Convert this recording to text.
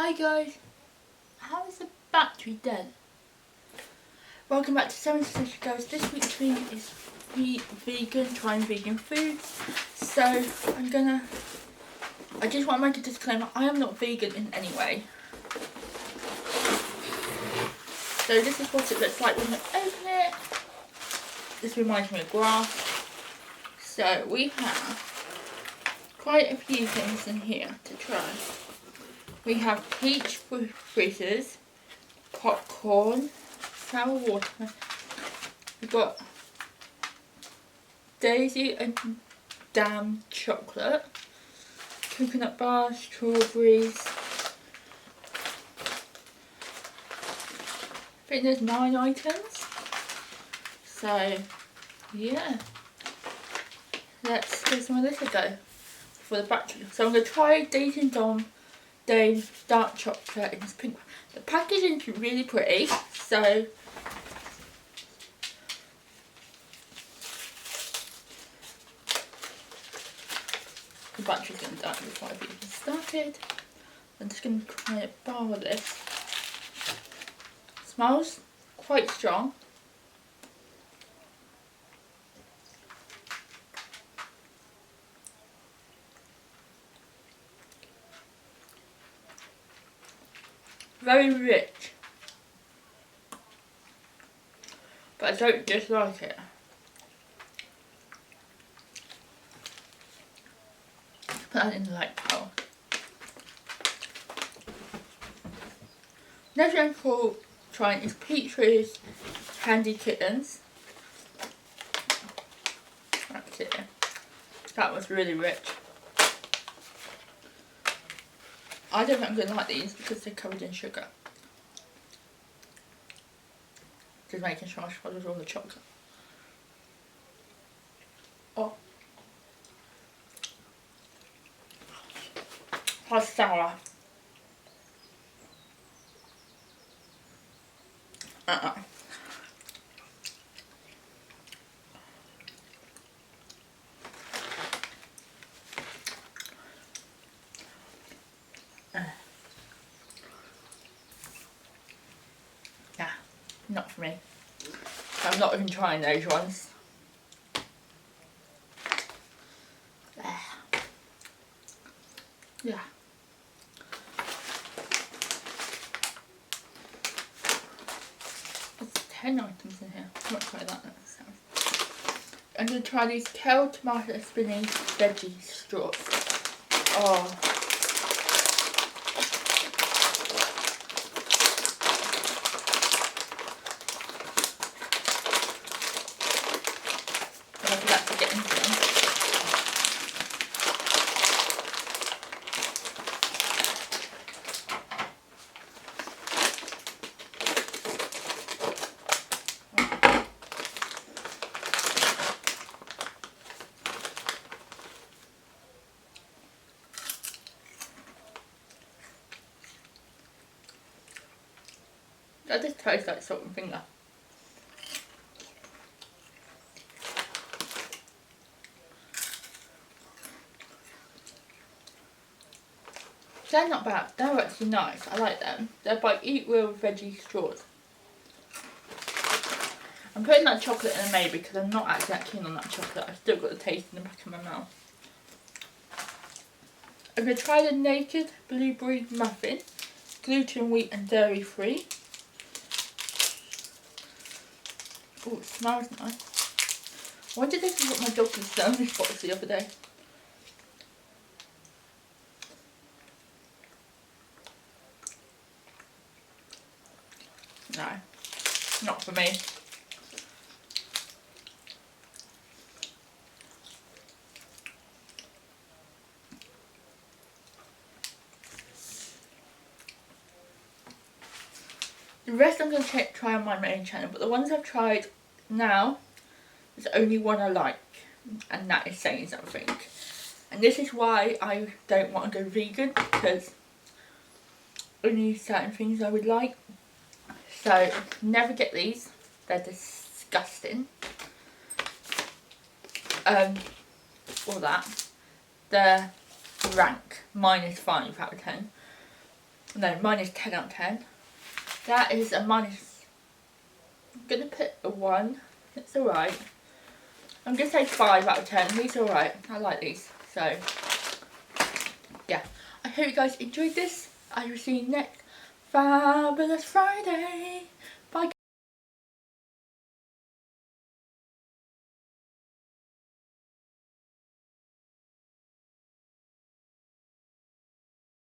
Hi guys, how is the battery dead? Welcome back to 76 guys. This week's theme is vegan, trying vegan foods. So I just want to make a disclaimer, I am not vegan in any way. So this is what it looks like when you open it. This reminds me of grass. So we have quite a few things in here to try. We have peach fritters, popcorn, sour watermelon. We've got daisy and damn chocolate, coconut bars, strawberries. I think there's 9 items. So yeah, let's give some of this a go for the battery. So I'm going to try Daisy and Dave's dark chocolate in this pink one. The packaging is really pretty, so the battery's going to die before I've even started. I'm just going to try a bar of this. Smells quite strong. Very rich, but I don't dislike it. Put that in the light pile. Next one for trying is Peach's Candy Kittens. That's it. That was really rich. I don't think I'm going to like these because they're covered in sugar. Just making sure I swallowed all the chocolate. Oh. That's sour. Yeah, not for me. I'm not even trying those ones. Yeah. There's 10 items in here. I might try that next time. I'm going to try these kale, tomato, spinach, veggie straws. Oh. I forgot to get into them. That just tastes like salt and finger. They're not bad, they're actually nice, I like them. They're by Eat Real Veggie Straws. I'm putting that chocolate in a maybe because I'm not actually that keen on that chocolate. I've still got the taste in the back of my mouth. I'm going to try the Naked Blueberry Muffin. Gluten, wheat and dairy free. Oh, it smells nice. I wonder if this is what my dog was selling this box the other day. No, not for me. The rest I'm going to try on my main channel, but the ones I've tried now, there's only one I like, and that is saying something. And this is why I don't want to go vegan, because only certain things I would like. So, never get these, they're disgusting. Or that. They're rank, -5 out of 10. No, mine is 10 out of 10. That is a minus. I'm going to put a 1. It's alright. I'm going to say 5 out of 10. These are alright. I like these. So, yeah. I hope you guys enjoyed this. I will see you next Fabulous Friday.